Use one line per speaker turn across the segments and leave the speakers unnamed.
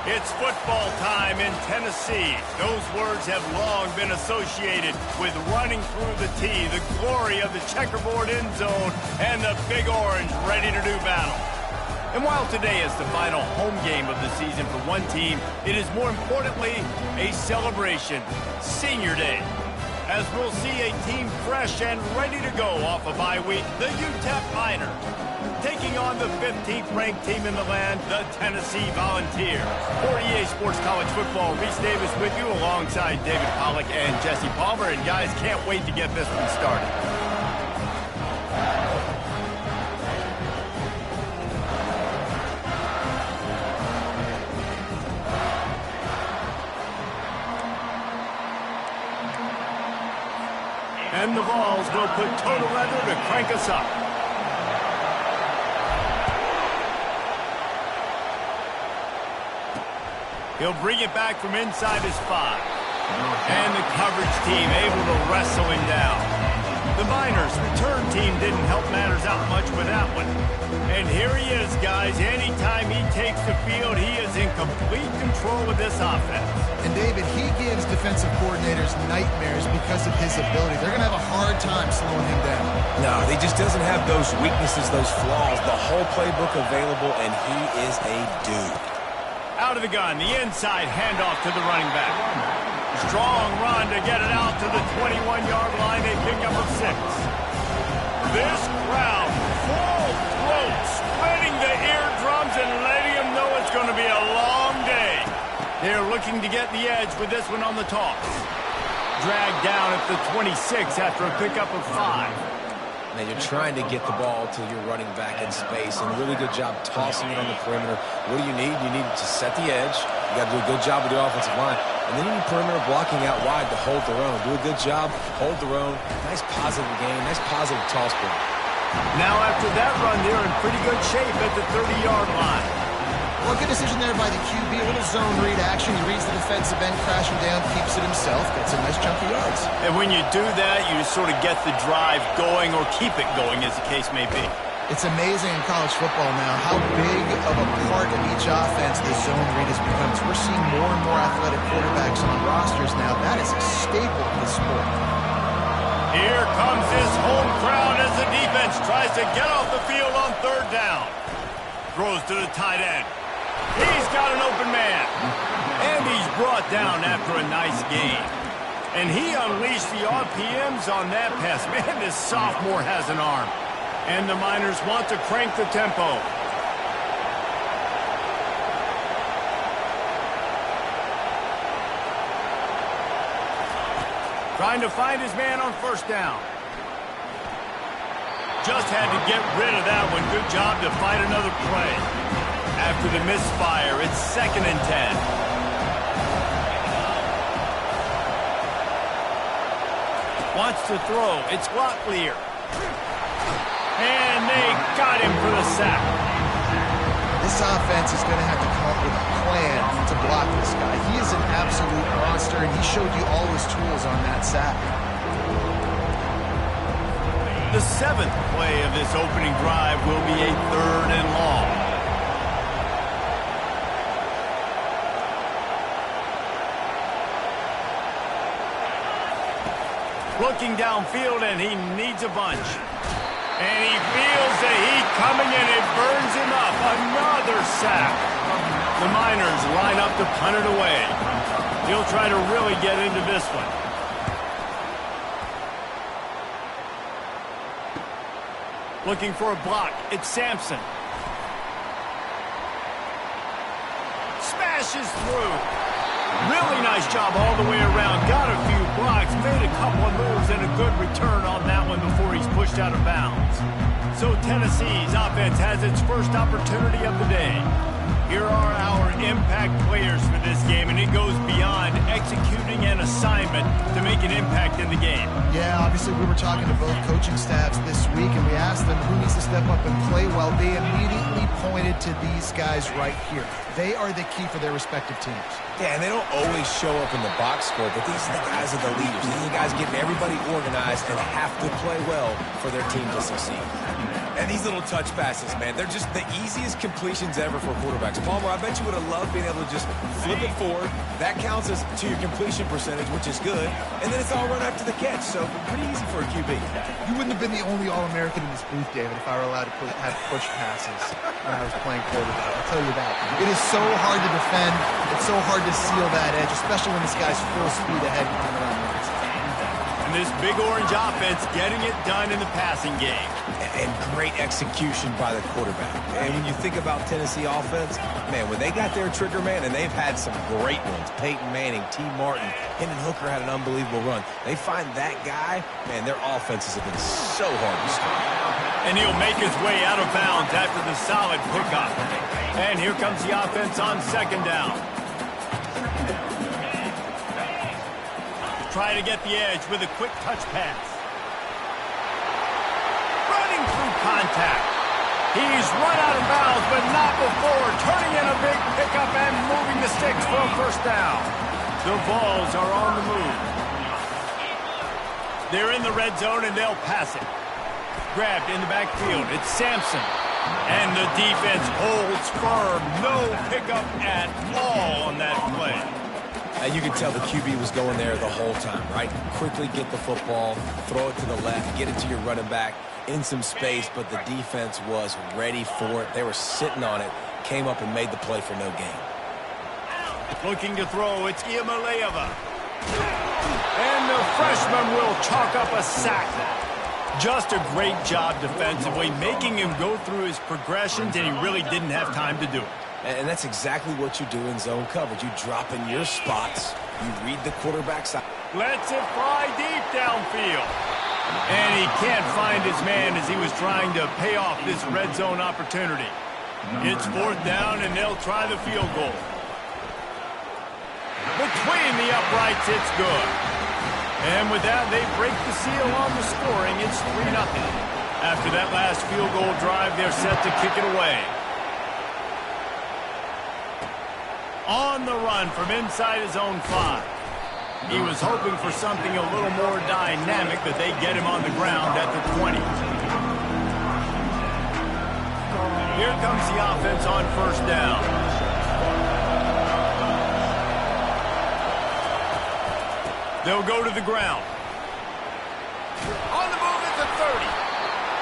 It's football time in Tennessee. Those words have long been associated with running through the tee, the glory of the checkerboard end zone, and the Big Orange ready to do battle. And while today is the final home game of the season for one team, it is more importantly a celebration, Senior Day. As we'll see a team fresh and ready to go off a bye week, the UTEP Miners, taking on the 15th ranked team in the land, the Tennessee Volunteers. For EA Sports College Football, Reese Davis with you alongside David Pollack and Jesse Palmer. And guys, can't wait to get this one started. And the balls will put total leather to crank us up. He'll bring it back from inside his 5. And the coverage team able to wrestle him down. The Miners' return team didn't help matters out much with that one. And here he is, guys. Anytime he takes the field, he is in complete control of this offense.
And David, he gives defensive coordinators nightmares because of his ability. They're going to have a hard time slowing him down.
No, he just doesn't have those weaknesses, those flaws. The whole playbook available, and he is a dude.
Out of the gun, the inside handoff to the running back. Strong run to get it out to the 21-yard line. A pickup of 6. This crowd, full throat, splitting the eardrums and letting them know it's going to be a long day. They're looking to get the edge with this one on the toss. Dragged down at the 26 after a pickup of 5.
Now you're trying to get the ball to your running back in space, and a really good job tossing it on the perimeter. What do you need? You need to set the edge. You got to do a good job with the offensive line. And then you need perimeter blocking out wide to hold their own. Do a good job, hold their own. Nice positive game, nice positive toss play.
Now after that run, they're in pretty good shape at the 30-yard line.
Well, good decision there by the QB. A little zone read action. He reads the defensive end crashing down, keeps it himself, gets a nice chunk of yards.
And when you do that, you sort of get the drive going or keep it going, as the case may be.
It's amazing in college football now how big of a part of each offense this zone read has become. We're seeing more and more athletic quarterbacks on rosters now. That is a staple of the sport.
Here comes this home crowd as the defense tries to get off the field on 3rd down. Throws to the tight end. He's got an open man. And he's brought down after a nice gain. And he unleashed the RPMs on that pass. Man, this sophomore has an arm. And the Miners want to crank the tempo. Trying to find his man on 1st down. Just had to get rid of that one. Good job to find another play. After the misfire, it's 2nd and 10. Wants to throw. It's Locklear. And they got him for the sack.
This offense is going to have to come up with a plan to block this guy. He is an absolute monster, and he showed you all his tools on that sack.
The 7th play of this opening drive will be a 3rd and long. Looking downfield, and he needs a bunch. And he feels the heat coming, and it burns him up. Another sack. The Miners line up to punt it away. He'll try to really get into this one. Looking for a block. It's Sampson. Smashes through. Really nice job all the way around. Got a few blocks, made a couple of moves, and a good return on that one before he's pushed out of bounds. So Tennessee's offense has its first opportunity of the day. Here are our impact players for this game, and it goes beyond executing an assignment to make an impact in the game.
Yeah, obviously we were talking to both coaching staffs this week, and we asked them who needs to step up and play well. They immediately pointed to these guys right here. They are the key for their respective teams.
Yeah, and they don't always show up in the box score, but these are the guys that are the leaders. These are the guys getting everybody organized and have to play well for their team to succeed. And these little touch passes, man, they're just the easiest completions ever for quarterbacks. Palmer, I bet you would have loved being able to just flip it forward. That counts as to your completion percentage, which is good. And then it's all run after the catch, so pretty easy for a QB.
You wouldn't have been the only All-American in this booth, David, if I were allowed to have push passes when I was playing quarterback. I'll tell you that. It is so hard to defend. It's so hard to seal that edge, especially when this guy's full speed ahead and coming around the outside.
And this big orange offense getting it done in the passing game.
And great execution by the quarterback. And when you think about Tennessee offense, man, when they got their trigger man, and they've had some great ones, Peyton Manning, T. Martin, Hendon Hooker had an unbelievable run. They find that guy, man, their offenses have been so hard to stop.
And he'll make his way out of bounds after the solid pickup. And here comes the offense on second down. Try to get the edge with a quick touch pass. Running through contact. He's run out of bounds, but not before turning in a big pickup and moving the sticks for a first down. The Vols are on the move. They're in the red zone, and they'll pass it. Grabbed in the backfield. It's Sampson. And the defense holds firm. No pickup at all on that play.
And you can tell the QB was going there the whole time, right? Quickly get the football, throw it to the left, get it to your running back in some space, but the defense was ready for it. They were sitting on it, came up and made the play for no gain.
Looking to throw, it's Iamaleava. And the freshman will chalk up a sack. Just a great job defensively, making him go through his progressions, and he really didn't have time to do it.
And that's exactly what you do in zone coverage. You drop in your spots. You read the quarterback's side.
Lets it fly deep downfield. And he can't find his man as he was trying to pay off this red zone opportunity. It's fourth down, and they'll try the field goal. Between the uprights, it's good. And with that, they break the seal on the scoring. It's 3-0. After that last field goal drive, they're set to kick it away. On the run from inside his own 5. He was hoping for something a little more dynamic, but they get him on the ground at the 20. Here comes the offense on first down. They'll go to the ground. On the move at the 30.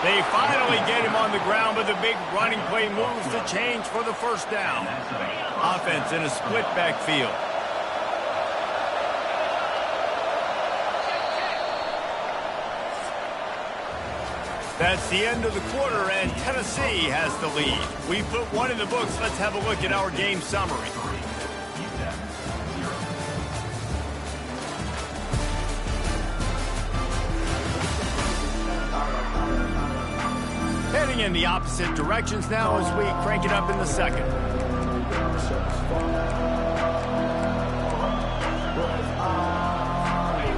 They finally get him on the ground, but the big running play moves the change for the first down. Offense in a split backfield. That's the end of the quarter, and Tennessee has the lead. We put one in the books. Let's have a look at our game summary. Heading in the opposite directions now as we crank it up in the second.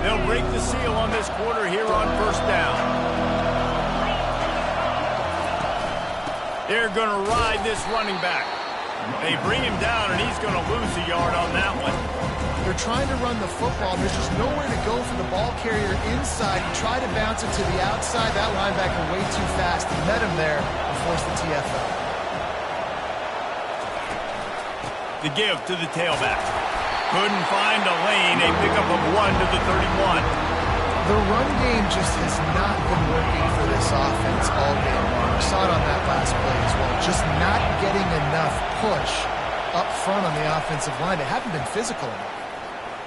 They'll break the seal on this quarter here on first down. They're going to ride this running back. They bring him down, and he's going to lose a yard on that one.
They're trying to run the football. There's just nowhere to go for the ball carrier inside. He tried to bounce it to the outside. That linebacker way too fast. He met him there and forced the TFL.
The give to the tailback. Couldn't find a lane. A pickup of 1 to the 31.
The run game just has not been working for this offense all game long. We saw it on that last play as well. Just not getting enough push up front on the offensive line. They haven't been physical enough.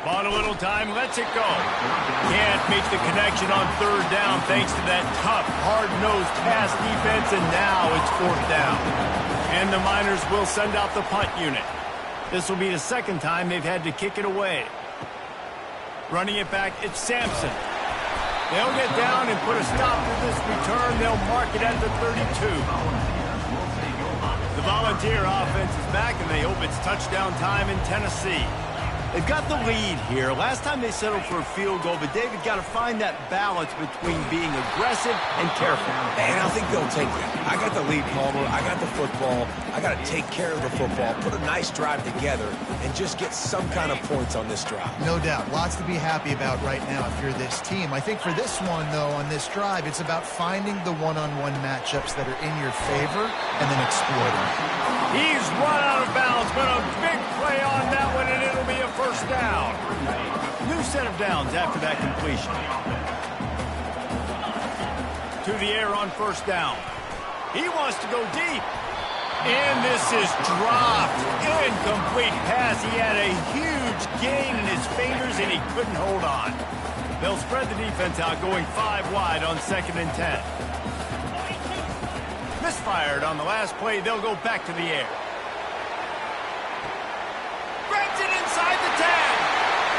Bought a little time, lets it go. Can't make the connection on third down thanks to that tough, hard-nosed pass defense, and now it's fourth down. And the Miners will send out the punt unit. This will be the second time they've had to kick it away. Running it back, it's Sampson. They'll get down and put a stop to this return. They'll mark it at the 32. The Volunteer offense is back, and they hope it's touchdown time in Tennessee. They've got the lead here. Last time they settled for a field goal, but David got to find that balance between being aggressive and careful.
And I think they'll take that. I got the lead, Palmer. I got the football. I got to take care of the football, put a nice drive together, and just get some kind of points on this drive.
No doubt. Lots to be happy about right now if you're this team. I think for this one, though, on this drive, it's about finding the one-on-one matchups that are in your favor and then exploiting.
He's run out of bounds, but a big play on that one, and it'll be a first down. New set of downs after that completion. To the air on first down. He wants to go deep. And this is dropped. Incomplete pass. He had a huge gain in his fingers, and he couldn't hold on. They'll spread the defense out, going 5 wide on 2nd and 10. Misfired on the last play. They'll go back to the air. Grabs it inside the 10.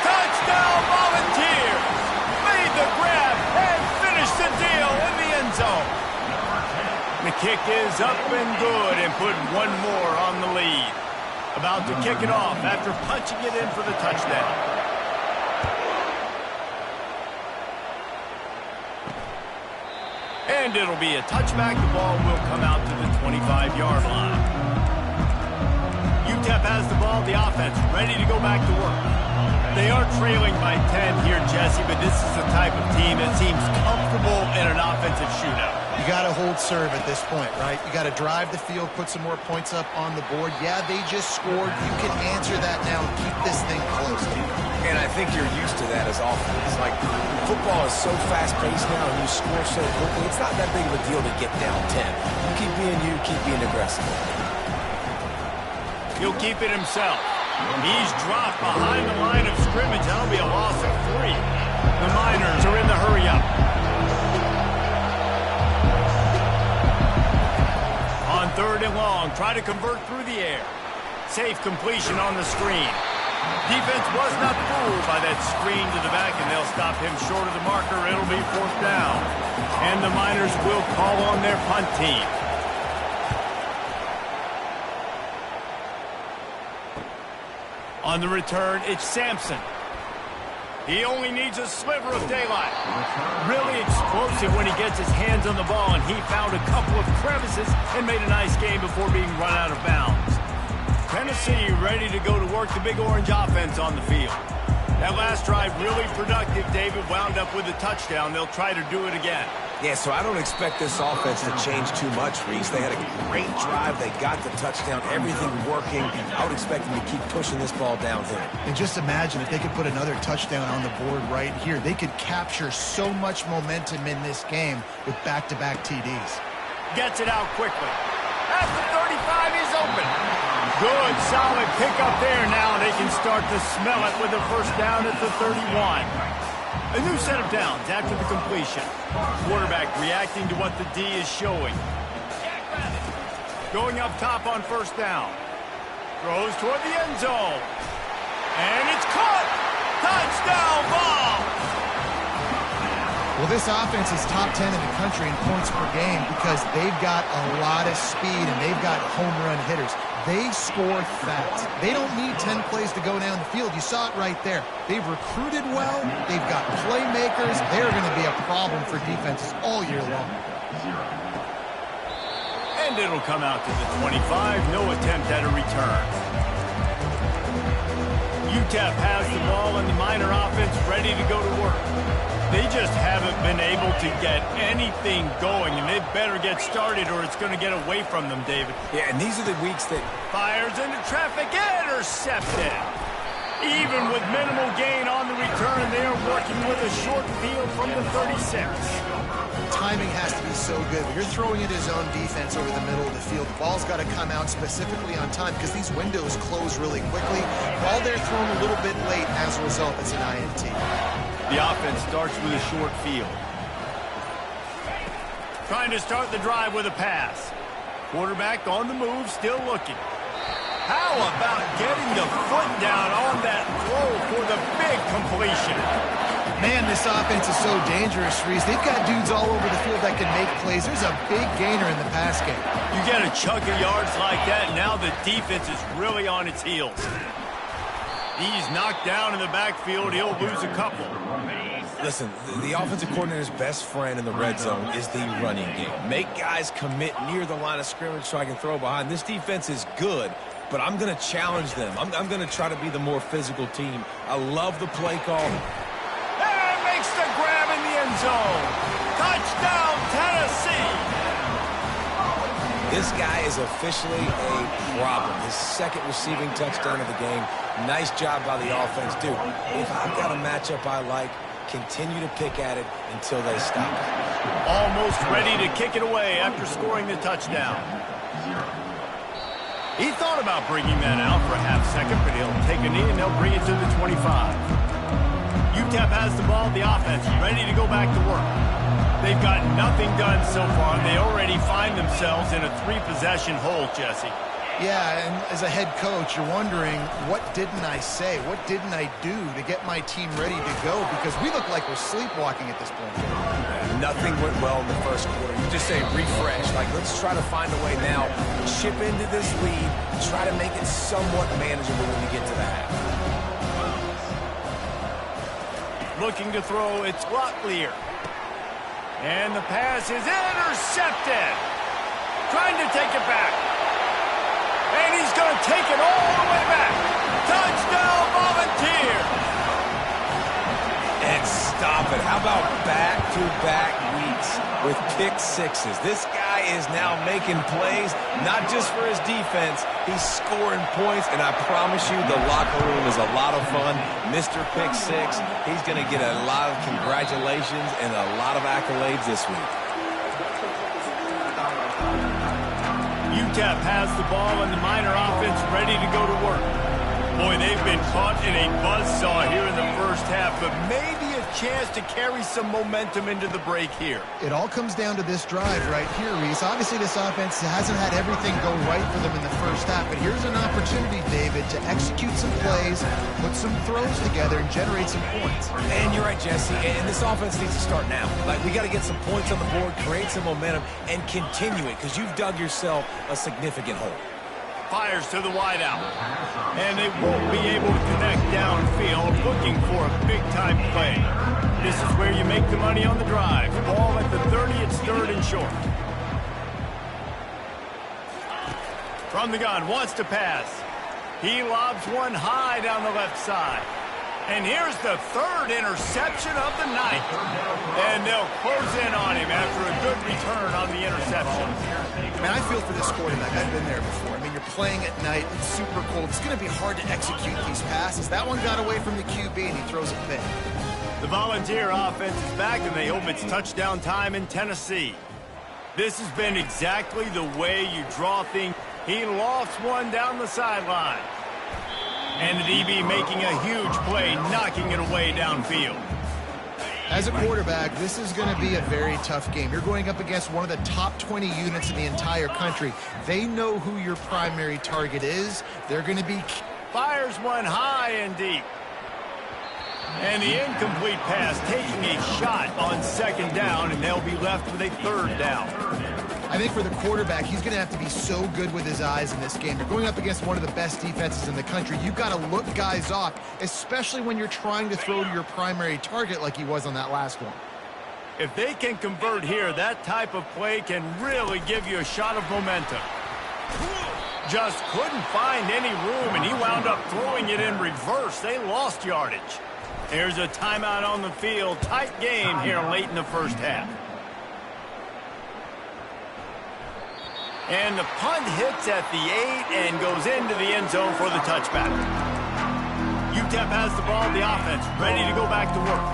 Touchdown Volunteers. Made the grab and finished the deal in the end zone. The kick is up and good and put one more on the lead. About to kick it off after punching it in for the touchdown. And it'll be a touchback. The ball will come out to the 25-yard line. UTEP has the ball, the offense ready to go back to work. They are trailing by 10 here, Jesse, but this is the type of team that seems comfortable in an offensive shootout.
You got to hold serve at this point, right? You got to drive the field, put some more points up on the board. Yeah, they just scored. You can answer that now and keep this thing close.
And I think you're used to that as offense. Like, football is so fast-paced now, and you score so quickly, it's not that big of a deal to get down 10. You keep being aggressive.
He'll keep it himself. He's dropped behind the line of scrimmage. That'll be a loss of 3. The Miners are in the hurry-up. On 3rd and long, try to convert through the air. Safe completion on the screen. Defense was not fooled by that screen to the back, and they'll stop him short of the marker. It'll be 4th down. And the Miners will call on their punt team. On the return, it's Sampson. He only needs a sliver of daylight. Really explosive when he gets his hands on the ball, and he found a couple of crevices and made a nice game before being run out of bounds. Tennessee ready to go to work, the Big Orange offense on the field. That last drive really productive. David wound up with a touchdown. They'll try to do it again.
Yeah, so I don't expect this offense to change too much, Reese. They had a great drive. They got the touchdown. Everything working. I would expect them to keep pushing this ball downhill.
And just imagine if they could put another touchdown on the board right here. They could capture so much momentum in this game with back-to-back TDs.
Gets it out quickly. At the 35, he's open. Good, solid pickup there. Now they can start to smell it with a first down at the 31. A new set of downs after the completion. Quarterback reacting to what the D is showing. Going up top on first down. Throws toward the end zone. And it's caught. Touchdown ball.
Well, this offense is top 10 in the country in points per game because they've got a lot of speed and they've got home run hitters. They score fast. They don't need 10 plays to go down the field. You saw it right there. They've recruited well. They've got playmakers. They're going to be a problem for defenses all year long.
And it'll come out to the 25. No attempt at a return. UTEP has the ball and the Miner offense ready to go to work. They just haven't been able to get anything going, and they better get started or it's going to get away from them, David.
Yeah, and these are the weeks that...
Fires into traffic, intercepted. Even with minimal gain on the return, they are working with a short field from the 36.
Timing has to be so good. When you're throwing into zone defense over the middle of the field, the ball's got to come out specifically on time because these windows close really quickly. Ball they're thrown a little bit late. As a result, it's an INT.
The offense starts with a short field. Trying to start the drive with a pass. Quarterback on the move, still looking. How about getting the foot down on that throw for the big completion?
Man, this offense is so dangerous, Reese. They've got dudes all over the field that can make plays. There's a big gainer in the pass game.
You get a chunk of yards like that, now the defense is really on its heels. He's knocked down in the backfield. He'll lose a couple.
Listen, the offensive coordinator's best friend in the red zone is the running game. Make guys commit near the line of scrimmage so I can throw behind. This defense is good, but I'm going to challenge them. I'm going to try to be the more physical team. I love the play call.
And makes the grab in the end zone. Touchdown, Tennessee.
This guy is officially a problem. His second receiving touchdown of the game. Nice job by the offense. Dude, if I've got a matchup I like, continue to pick at it until they stop.
Almost ready to kick it away after scoring the touchdown. He thought about bringing that out for a half second, but he'll take a knee and they'll bring it to the 25. UTEP has the ball, the offense ready to go back to work. They've got nothing done so far, and they already find themselves in a three-possession hole, Jesse.
Yeah, and as a head coach, you're wondering, what didn't I say? What didn't I do to get my team ready to go? Because we look like we're sleepwalking at this point.
Nothing went well in the first quarter. You just say refresh. Like, let's try to find a way now. Chip into this lead. Try to make it somewhat manageable when we get to the half.
Looking to throw, it's Locklear. And the pass is intercepted. Trying to take it back. And he's going to take it all the way back. Touchdown, Volunteer.
And stop it. How about back-to-back weeks with pick sixes? This guy is now making plays, not just for his defense. He's scoring points, and I promise you the locker room is a lot of fun. Mr. Pick Six, he's going to get a lot of congratulations and a lot of accolades this week.
UTEP has the ball and the Miner offense ready to go to work. Boy, they've been caught in a buzzsaw here in the first half, but maybe a chance to carry some momentum into the break here.
It all comes down to this drive right here, Reese. Obviously, this offense hasn't had everything go right for them in the first half, but here's an opportunity, David, to execute some plays, put some throws together, and generate some points.
And you're right, Jesse, and this offense needs to start now. Like, we got to get some points on the board, create some momentum, and continue it, because you've dug yourself a significant hole.
Fires to the wideout. And they won't be able to connect downfield, looking for a big-time play. This is where you make the money on the drive. Ball at the 30, it's third and short. From the gun, wants to pass. He lobs one high down the left side. And here's the third interception of the night. And they'll close in on him after a good return on the interception.
Man, I feel for this quarterback. I've been there before. I mean, you're playing at night. It's super cold. It's going to be hard to execute these passes. That one got away from the QB, and he throws it big.
The Volunteer offense is back, and they hope it's touchdown time in Tennessee. This has been exactly the way you draw things. He lofts one down the sideline. And the DB making a huge play, knocking it away downfield.
As a quarterback, this is going to be a very tough game. You're going up against one of the top 20 units in the entire country. They know who your primary target is. They're going to be...
Fires one high and deep. And the incomplete pass taking a shot on second down, and they'll be left with a third down.
I think for the quarterback, he's going to have to be so good with his eyes in this game. You're going up against one of the best defenses in the country. You've got to look guys off, especially when you're trying to throw to your primary target like he was on that last one.
If they can convert here, that type of play can really give you a shot of momentum. Just couldn't find any room, and he wound up throwing it in reverse. They lost yardage. There's a timeout on the field. Tight game here late in the first half. And the punt hits at the 8 and goes into the end zone for the touchback. UTEP has the ball, the offense ready to go back to work.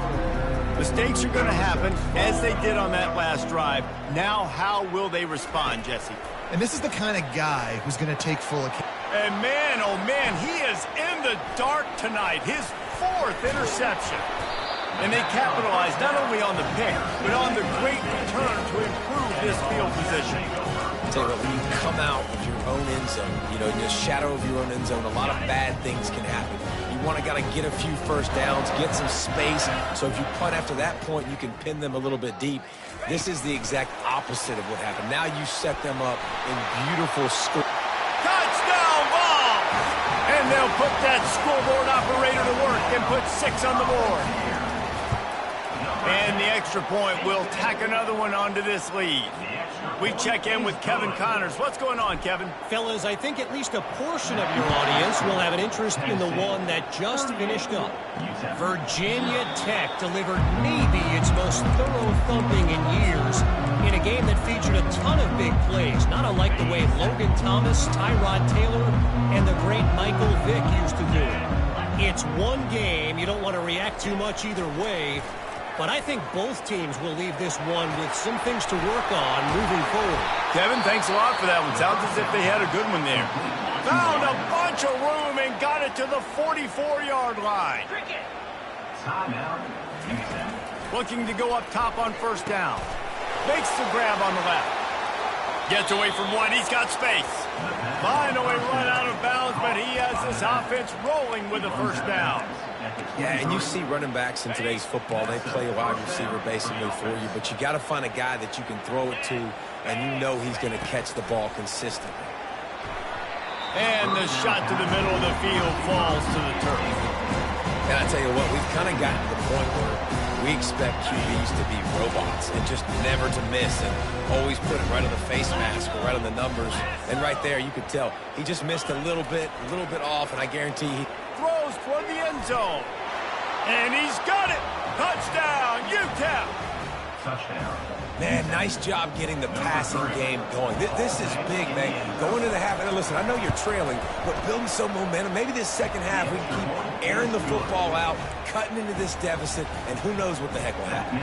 Mistakes are going to happen, as they did on that last drive. Now, how will they respond, Jesse?
And this is the kind of guy who's going to take full account.
And man, oh man, he is in the dark tonight. His 4th interception. And they capitalized not only on the pick, but on the great return to improve this field position.
I'll tell you what, when you come out of your own end zone, you know, in the shadow of your own end zone, a lot of bad things can happen. You want to get a few first downs, get some space, so if you punt after that point, you can pin them a little bit deep. This is the exact opposite of what happened. Now you set them up in beautiful score.
Touchdown ball! And they'll put that scoreboard operator to work and put 6 on the board. And the extra point will tack another one onto this lead. We check in with Kevin Connors. What's going on, Kevin?
Fellas, I think at least a portion of your audience will have an interest in the one that just finished up. Virginia Tech delivered maybe its most thorough thumping in years in a game that featured a ton of big plays, not unlike the way Logan Thomas, Tyrod Taylor, and the great Michael Vick used to do it. It's one game. You don't want to react too much either way. But I think both teams will leave this one with some things to work on moving forward.
Kevin, thanks a lot for that one. Sounds as if they had a good one there. Found a bunch of room and got it to the 44-yard line. Looking to go up top on first down. Makes the grab on the left. Gets away from one. He's got space. Finally run out of bounds, but he has this offense rolling with a first down.
Yeah, and you see running backs in today's football, they play a wide receiver basically for you, but you got to find a guy that you can throw it to, and you know he's going to catch the ball consistently.
And the shot to the middle of the field falls to the turf.
And I tell you what, we've kind of gotten to the point where we expect QBs to be robots and just never to miss and always put it right on the face mask or right on the numbers. And right there, you could tell he just missed a little bit off, and I guarantee he
throws toward the end zone. And he's got it. Touchdown, UTEP.
Touchdown. Man, nice job getting the passing game going. This is big, man. Going into the half, and listen, I know you're trailing, but building some momentum. Maybe this second half we can keep airing the football out, cutting into this deficit, and who knows what the heck will happen.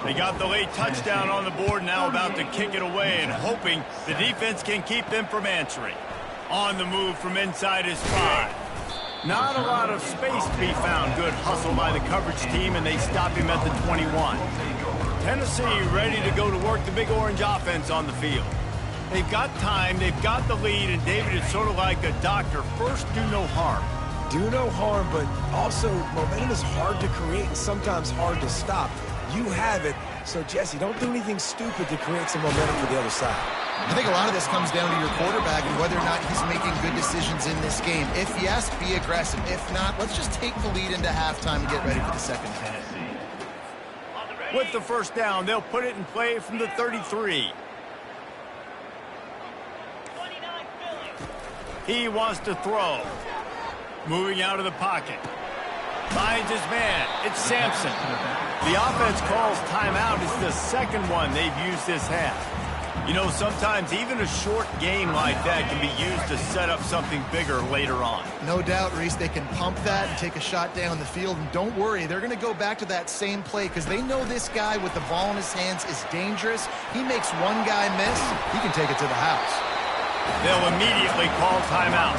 They got the late touchdown on the board, now about to kick it away and hoping the defense can keep them from answering. On the move from inside his 5. Not a lot of space to be found. Good hustle by the coverage team, and they stop him at the 21. Tennessee ready to go to work the Big Orange offense on the field. They've got time, they've got the lead, and David is sort of like a doctor. First, do no harm.
Do no harm, but also momentum is hard to create and sometimes hard to stop. You have it, so Jesse, don't do anything stupid to create some momentum for the other side.
I think a lot of this comes down to your quarterback and whether or not he's making good decisions in this game. If yes, be aggressive. If not, let's just take the lead into halftime and get ready for the second half.
With the first down, they'll put it in play from the 33. He wants to throw. Moving out of the pocket. Finds his man. It's Sampson. The offense calls timeout. It's the second one they've used this half. You know, sometimes even a short game like that can be used to set up something bigger later on.
No doubt, Reese, they can pump that and take a shot down the field. And don't worry, they're going to go back to that same play because they know this guy with the ball in his hands is dangerous. He makes one guy miss, he can take it to the house.
They'll immediately call timeout.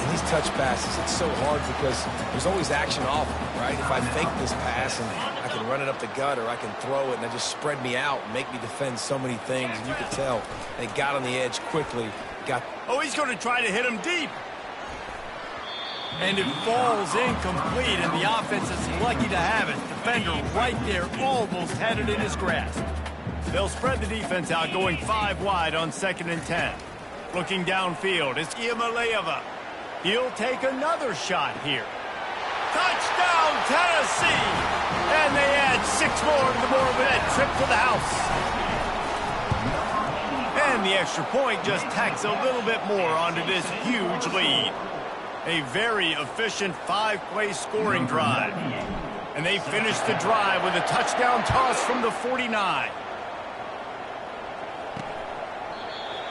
And these touch passes, it's so hard because there's always action off, right? If I fake this pass and I can run it up the gut or I can throw it and they just spread me out and make me defend so many things. And you can tell they got on the edge quickly.
Oh, he's going to try to hit him deep. And it falls incomplete, and the offense is lucky to have it. Defender right there almost had it in his grasp. They'll spread the defense out, going 5 wide on 2nd and 10. Looking downfield, it's Iamaleava. He'll take another shot here. Touchdown, Tennessee! And they add 6 more to the board with that trip to the house. And the extra point just tacks a little bit more onto this huge lead. A very efficient 5-play scoring drive. And they finish the drive with a touchdown toss from the 49.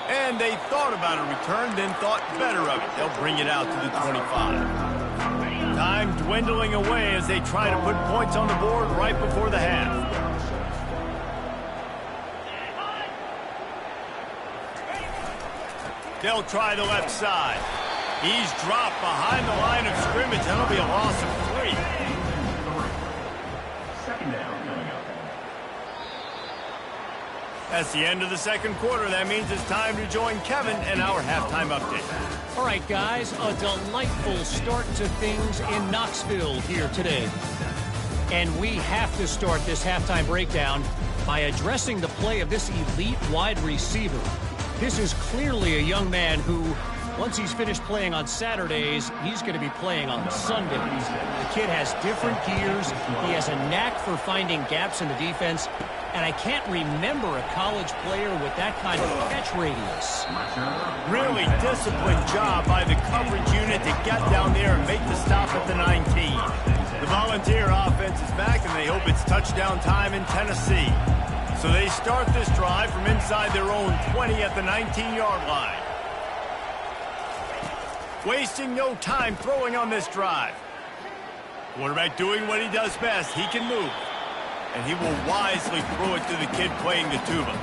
And they thought about a return, then thought better of it. They'll bring it out to the 25. Time dwindling away as they try to put points on the board right before the half. They'll try the left side. He's dropped behind the line of scrimmage. That'll be a loss of 3.
Second down coming up.
That's the end of the second quarter. That means it's time to join Kevin in our halftime update.
All right, guys, a delightful start to things in Knoxville here today. And we have to start this halftime breakdown by addressing the play of this elite wide receiver. This is clearly a young man who, once he's finished playing on Saturdays, he's going to be playing on Sundays. The kid has different gears. He has a knack for finding gaps in the defense. And I can't remember a college player with that kind of catch radius.
Really disciplined job by the coverage unit to get down there and make the stop at the 19. The Volunteer offense is back, and they hope it's touchdown time in Tennessee. So they start this drive from inside their own 20 at the 19-yard line. Wasting no time throwing on this drive. Quarterback doing what he does best. He can move. And he will wisely throw it to the kid playing the tuba.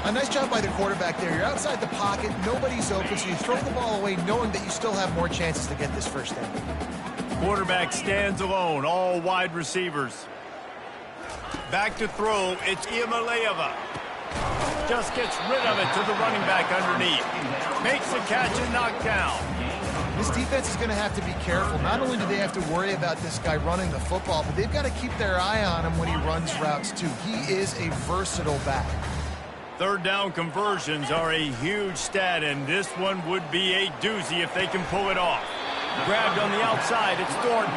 A nice job by the quarterback there. You're outside the pocket. Nobody's open, so you throw the ball away knowing that you still have more chances to get this first down.
Quarterback stands alone. All wide receivers. Back to throw. It's Iamaleava. Just gets rid of it to the running back underneath. Makes the catch and knocked down.
This defense is going to have to be careful. Not only do they have to worry about this guy running the football, but they've got to keep their eye on him when he runs routes too. He is a versatile back.
Third down conversions are a huge stat, and this one would be a doozy if they can pull it off. Grabbed on the outside. It's Thornton.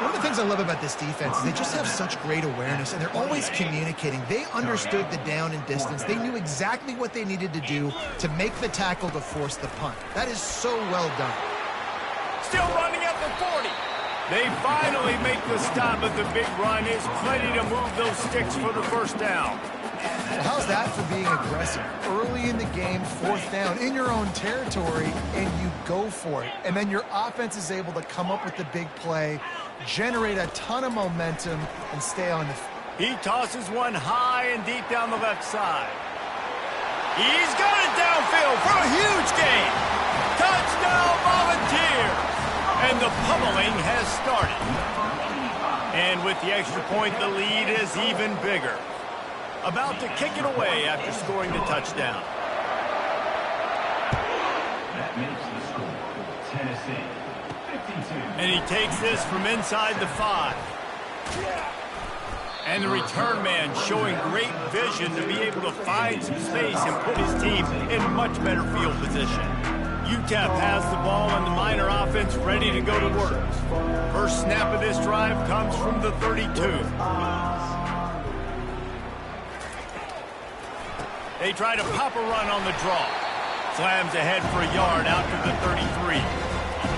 One of the things I love about this defense is they just have such great awareness, and they're always communicating. They understood the down and distance. They knew exactly what they needed to do to make the tackle to force the punt. That is so well done.
Still running at the 40. They finally make the stop, but the big run is plenty to move those sticks for the first down.
Well, how's that for being aggressive? Early in the game, fourth down, in your own territory, and you go for it. And then your offense is able to come up with the big play, generate a ton of momentum, and stay on the field.
He tosses one high and deep down the left side. He's got it downfield for a huge gain. Touchdown, Volunteer! And the pummeling has started. And with the extra point, the lead is even bigger. About to kick it away after scoring the touchdown.
That makes the score Tennessee 52.
And he takes this from inside the 5. And the return man showing great vision to be able to find some space and put his team in much better field position. UTEP has the ball and the Miner offense ready to go to work. First snap of this drive comes from the 32. They try to pop a run on the draw. Slams ahead for a yard out to the 33.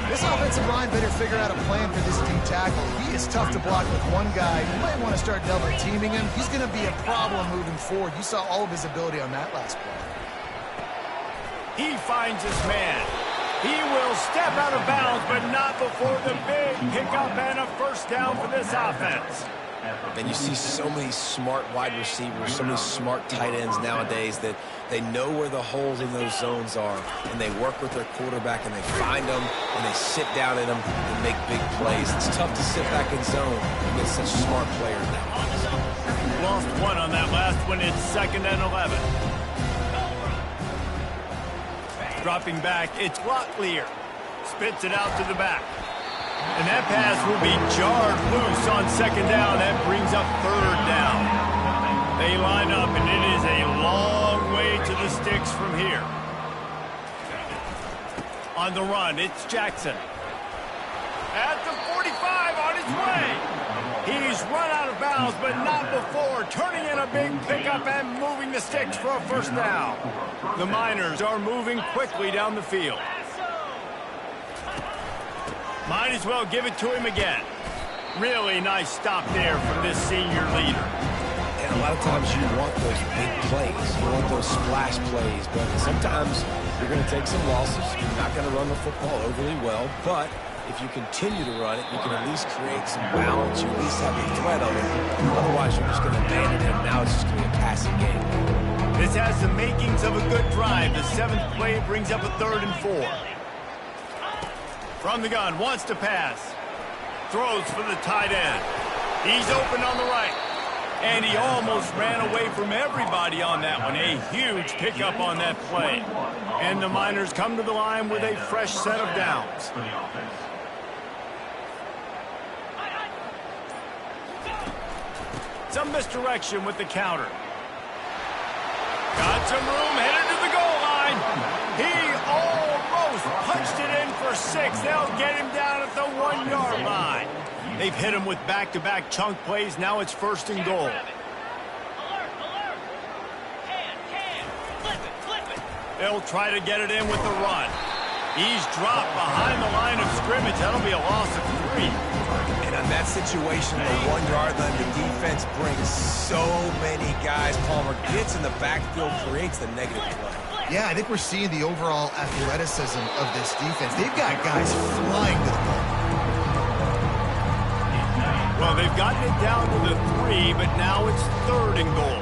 This offensive line better figure out a plan for this D tackle. He is tough to block with one guy. You might want to start double teaming him. He's going to be a problem moving forward. You saw all of his ability on that last play.
He finds his man. He will step out of bounds, but not before the big pickup and a first down for this offense.
And you see so many smart wide receivers, so many smart tight ends nowadays that they know where the holes in those zones are, and they work with their quarterback, and they find them, and they sit down in them and make big plays. It's tough to sit back in zone against such smart players now.
Lost one on that last one. It's 2nd and 11. Dropping back, it's Locklear. Spits it out to the back. And that pass will be jarred loose on 2nd down. That brings up 3rd down. They line up, and it is a long way to the sticks from here. On the run, it's Jackson. At the 45, on his way. He's run out of bounds, but not before. Turning in a big pickup and moving the sticks for a first down. The Miners are moving quickly down the field. Might as well give it to him again. Really nice stop there from this senior leader.
And a lot of times you want those big plays. You want those splash plays. But sometimes you're going to take some losses. You're not going to run the football overly well. But if you continue to run it, you can at least create some balance. You at least have the threat of it. Otherwise, you're just going to abandon it. Now it's just going to be a passing game.
This has the makings of a good drive. The 7th play brings up a 3rd and 4. From the gun, wants to pass. Throws for the tight end. He's open on the right. And he almost ran away from everybody on that one. A huge pickup on that play. And the Miners come to the line with a fresh set of downs. Some misdirection with the counter. Got some room, headed to the goal line. He almost punched it in for 6. They'll get him down at the 1-yard line. They've hit him with back-to-back chunk plays. Now it's 1st and goal. They'll try to get it in with the run. He's dropped behind the line of scrimmage. That'll be a loss of 3.
And on that situation, the 1-yard line, the defense brings so many guys. Palmer gets in the backfield, creates the negative play.
Yeah, I think we're seeing the overall athleticism of this defense. They've got guys flying to the ball.
Well, they've gotten it down to the 3, but now it's 3rd and goal.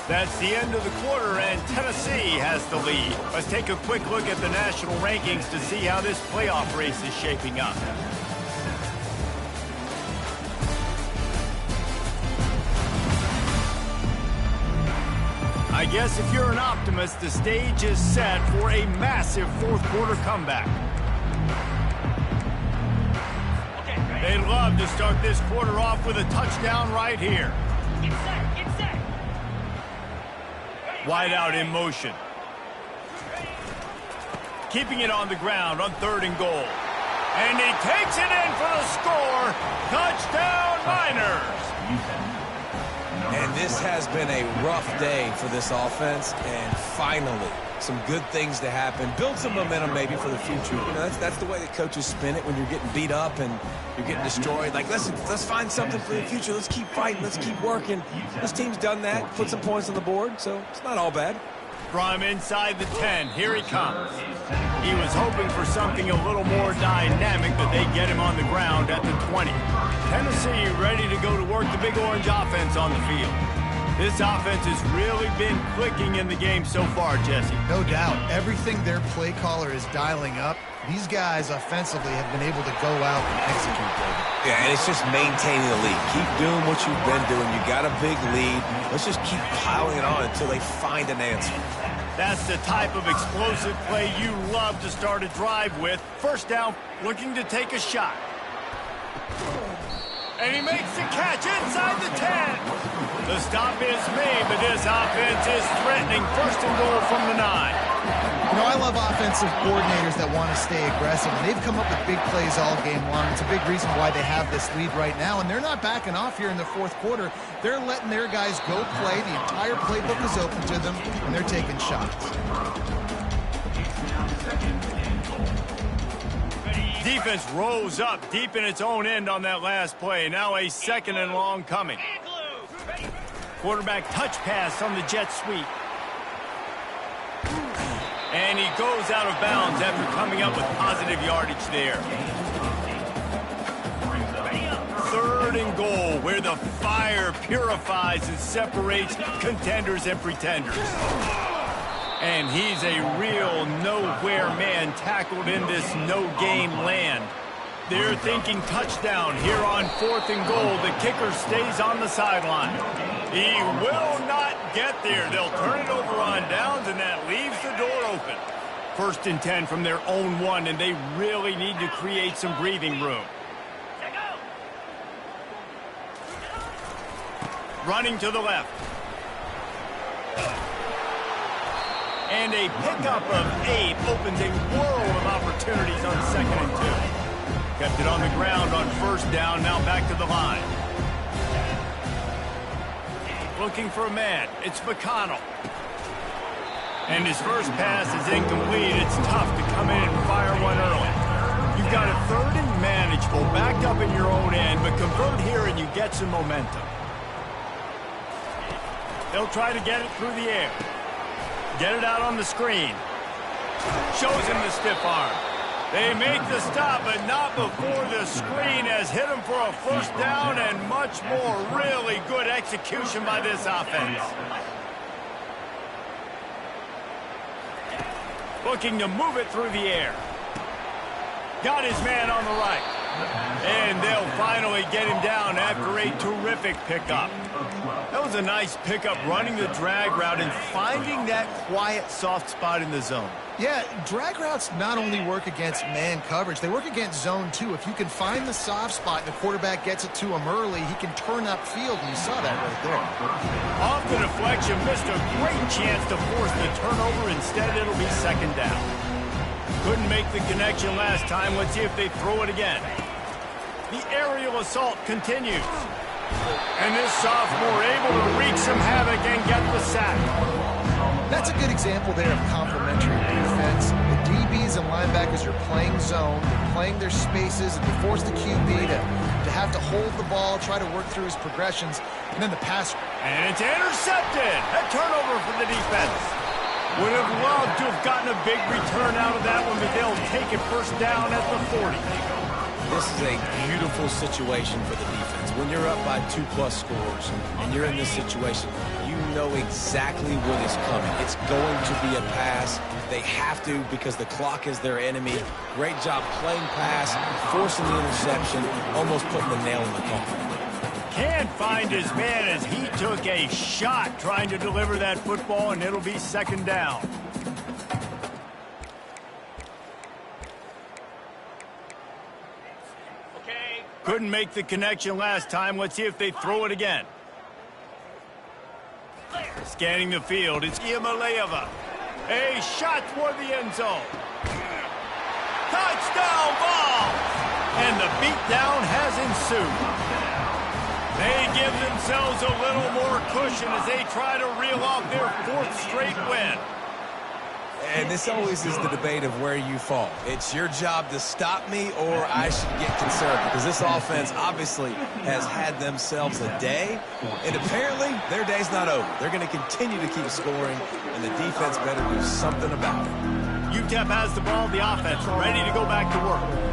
That's the end of the quarter, and Tennessee has the lead. Let's take a quick look at the national rankings to see how this playoff race is shaping up. I guess if you're an optimist, the stage is set for a massive 4th quarter comeback. They'd love to start this quarter off with a touchdown right here.
Get set, get set.
Wide out in motion. Keeping it on the ground on 3rd and goal. And he takes it in for the score. Touchdown, Miners.
And this has been a rough day for this offense, and finally, some good things to happen. Build some momentum maybe for the future. You know, that's the way that coaches spin it when you're getting beat up and you're getting destroyed. Like, listen, let's find something for the future. Let's keep fighting. Let's keep working. This team's done that, put some points on the board, so it's not all bad.
From inside the 10, here he comes. He was hoping for something a little more dynamic, but they get him on the ground at the 20. Tennessee ready to go to work the Big Orange offense on the field. This offense has really been clicking in the game so far, Jesse.
No doubt. Everything their play caller is dialing up, these guys offensively have been able to go out and execute, David.
Yeah, and it's just maintaining the lead. Keep doing what you've been doing. You got a big lead. Let's just keep piling it on until they find an answer.
That's the type of explosive play you love to start a drive with. First down, looking to take a shot. And he makes the catch inside the 10. The stop is made, but this offense is threatening. 1st and goal from the 9.
You know, I love offensive coordinators that want to stay aggressive, and they've come up with big plays all game long. It's a big reason why they have this lead right now, and they're not backing off here in the 4th quarter. They're letting their guys go play. The entire playbook is open to them, and they're taking shots.
Defense rose up deep in its own end on that last play. Now a 2nd and long coming. Quarterback touch pass on the jet sweep. And he goes out of bounds after coming up with positive yardage there. 3rd and goal, where the fire purifies and separates contenders and pretenders. And he's a real nowhere man tackled in this no-game land. They're thinking touchdown here on 4th and goal. The kicker stays on the sideline. He will not get there. They'll turn it over on downs, and that leaves the door open. 1st and 10 from their own 1, and they really need to create some breathing room. Running to the left. And a pickup of 8 opens a world of opportunities on 2nd and 2. Kept it on the ground on 1st down, now back to the line. Looking for a man, it's McConnell. And his first pass is incomplete. It's tough to come in and fire one early. You've got a 3rd and manageable, backed up in your own end, but convert here and you get some momentum. They'll try to get it through the air. Get it out on the screen. Shows him the stiff arm. They make the stop, but not before the screen has hit him for a first down and much more. Really good execution by this offense. Looking to move it through the air. Got his man on the right. And they'll finally get him down after a terrific pickup. That was a nice pickup, running the drag route and finding that quiet, soft spot in the zone.
Yeah, drag routes not only work against man coverage, they work against zone too. If you can find the soft spot and the quarterback gets it to him early, he can turn upfield, and you saw that right there.
Off the deflection, missed a great chance to force the turnover. Instead, it'll be second down. Couldn't make the connection last time. Let's see if they throw it again. The aerial assault continues. And this sophomore able to wreak some havoc and get the sack.
That's a good example there of complementary defense. The DBs and linebackers are playing zone, they're playing their spaces, and they force the QB to have to hold the ball, try to work through his progressions, and then the pass.
And it's intercepted. A turnover for the defense. Would have loved to have gotten a big return out of that one, but they'll take it first down at the 40.
This is a beautiful situation for the defense. When you're up by 2+ scores and you're in this situation, you know exactly what is coming. It's going to be a pass. They have to because the clock is their enemy. Great job playing pass, forcing the interception, almost putting the nail in the coffin.
Can't find his man as he took a shot trying to deliver that football, and it'll be second down. Couldn't make the connection last time. Let's see if they throw it again. Scanning the field, it's Iamaleava. A shot toward the end zone. Touchdown ball! And the beatdown has ensued. They give themselves a little more cushion as they try to reel off their 4th straight win.
And this always is the debate of where you fall. It's your job to stop me or I should get conservative, because this offense obviously has had themselves a day, and apparently their day's not over. They're going to continue to keep scoring, and the defense better do something about it.
UTEP has the ball, the offense ready to go back to work.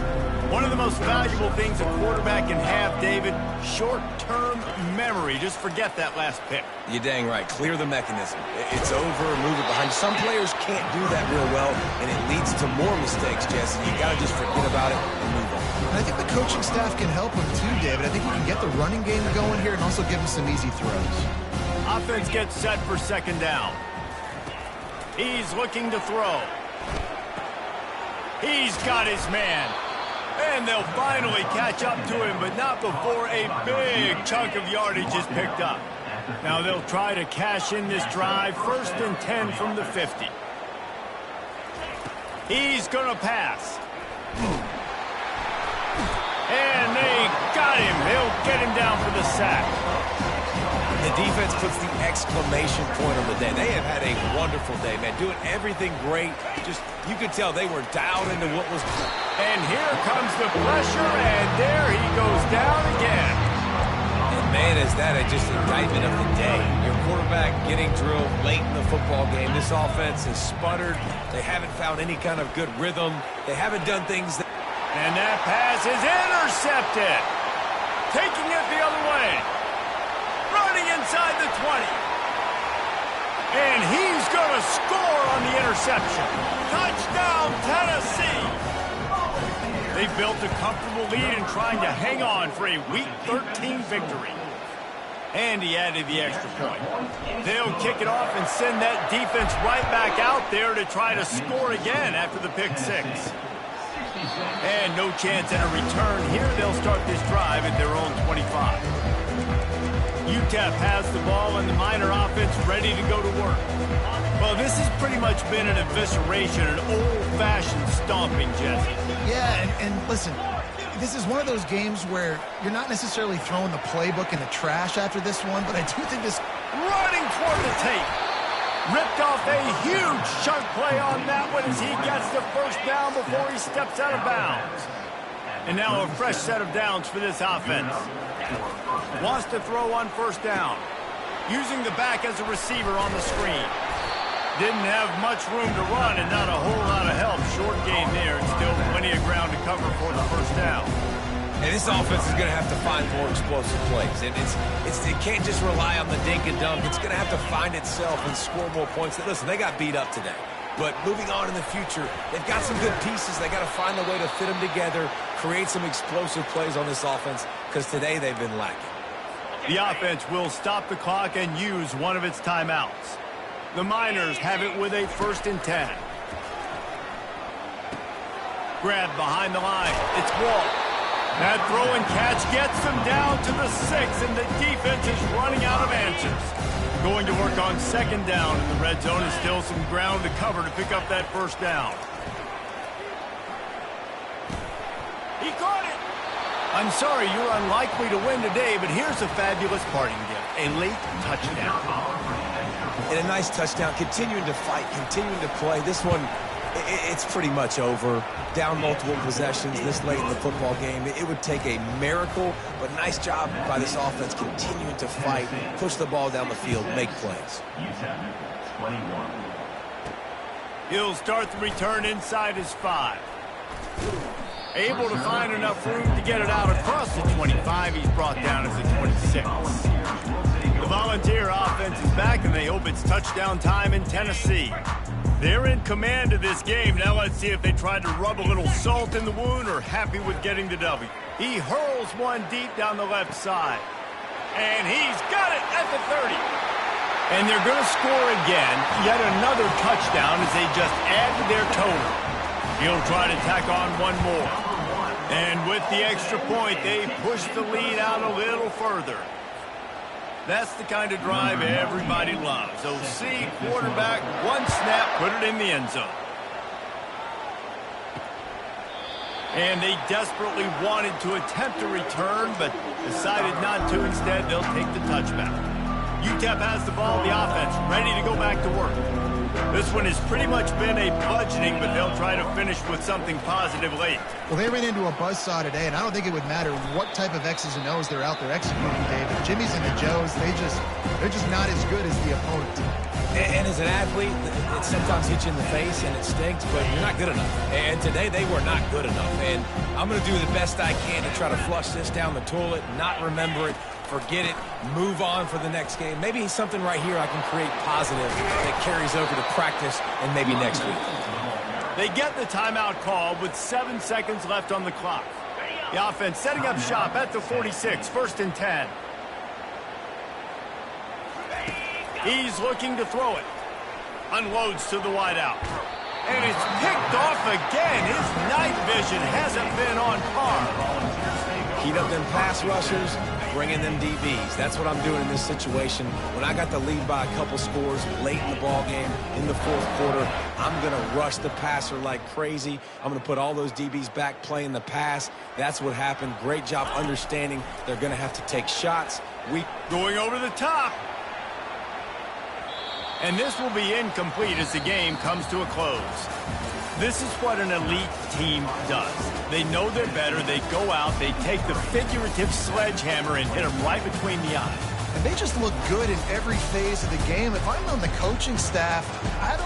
One of the most valuable things a quarterback can have, David, short-term memory. Just forget that last pick.
You're dang right. Clear the mechanism. It's over, move it behind. Some players can't do that real well, and it leads to more mistakes, Jesse. You got to just forget about it and move on.
And I think the coaching staff can help him too, David. I think he can get the running game going here and also give him some easy throws.
Offense gets set for second down. He's looking to throw. He's got his man. And they'll finally catch up to him, but not before a big chunk of yardage is picked up. Now they'll try to cash in this drive. 1st and 10 from the 50. He's going to pass. And they got him. They'll get him down for the sack.
The defense puts the exclamation point on the day. They have had a wonderful day, man. Doing everything great. Just, you could tell they were dialed into what was.
And here comes the pressure, and there he goes down again.
And man, is that just an indictment of the day. Your quarterback getting drilled late in the football game. This offense has sputtered. They haven't found any kind of good rhythm. They haven't done things that.
And that pass is intercepted. Taking it the other way. Running inside the 20. And he's going to score on the interception. Touchdown, Tennessee. They built a comfortable lead and trying to hang on for a Week 13 victory. And he added the extra point. They'll kick it off and send that defense right back out there to try to score again after the pick 6. And no chance at a return here. They'll start this drive at their own 25. UTEP has the ball and the Miner offense ready to go to work. Well, this has pretty much been an evisceration, an old-fashioned stomping, Jesse.
Yeah, and listen, this is one of those games where you're not necessarily throwing the playbook in the trash after this one, but I do think this.
Running toward the tape. Ripped off a huge chunk play on that one as he gets the first down before he steps out of bounds. And now a fresh set of downs for this offense. Wants to throw on 1st down. Using the back as a receiver on the screen. Didn't have much room to run and not a whole lot of help. Short gain there, and still plenty of ground to cover for the first down.
And this offense is going to have to find more explosive plays. And it can't just rely on the dink and dunk. It's going to have to find itself and score more points. Listen, they got beat up today. But moving on in the future, they've got some good pieces. They got to find a way to fit them together, create some explosive plays on this offense, because today they've been lacking.
The offense will stop the clock and use one of its timeouts. The Miners have it with a 1st and 10. Grab behind the line. It's Wall. That throw and catch gets them down to the 6, and the defense is running out of answers. Going to work on 2nd down in the red zone, and still some ground to cover to pick up that 1st down. He caught it. I'm sorry, you're unlikely to win today, but here's a fabulous parting gift. A late touchdown.
And a nice touchdown, continuing to fight, continuing to play. This one, it's pretty much over. Down multiple possessions this late in the football game. It would take a miracle, but nice job by this offense continuing to fight, push the ball down the field, make plays.
21.
He'll start the return inside his 5. Able to find enough room to get it out across the 25. He's brought down as a 26. The Volunteer offense is back, and they hope it's touchdown time in Tennessee. They're in command of this game. Now let's see if they tried to rub a little salt in the wound or happy with getting the W. He hurls one deep down the left side. And he's got it at the 30. And they're going to score again. Yet another touchdown as they just add to their total. He'll try to tack on one more. And with the extra point, they push the lead out a little further. That's the kind of drive everybody loves. OC, quarterback, one snap, put it in the end zone. And they desperately wanted to attempt a return, but decided not to. Instead, they'll take the touchback. UTEP has the ball, the offense, ready to go back to work. This one has pretty much been a bludgeoning, but they'll try to finish with something positive late.
Well, they ran into a buzzsaw today, and I don't think it would matter what type of X's and O's they're out there executing, David. Jimmy's and the Joes, they're just not as good as the opponent.
And as an athlete, it sometimes hits you in the face and it stinks, but you're not good enough. And today they were not good enough. And I'm going to do the best I can to try to flush this down the toilet, not remember it, forget it, move on for the next game. Maybe something right here I can create positive that carries over to practice and maybe next week.
They get the timeout call with 7 seconds left on the clock. The offense setting up shop at the 46, 1st and 10. He's looking to throw it. Unloads to the wideout. And it's picked off again. His night vision hasn't been on par.
Heat up them pass rushers, bring in them DBs. That's what I'm doing in this situation. When I got the lead by a couple scores late in the ball game, in the 4th quarter, I'm going to rush the passer like crazy. I'm going to put all those DBs back playing the pass. That's what happened. Great job understanding they're going to have to take shots.
Going over the top. And this will be incomplete as the game comes to a close. This is what an elite team does. They know they're better. They go out. They take the figurative sledgehammer and hit them right between the eyes.
And they just look good in every phase of the game. If I'm on the coaching staff, I don't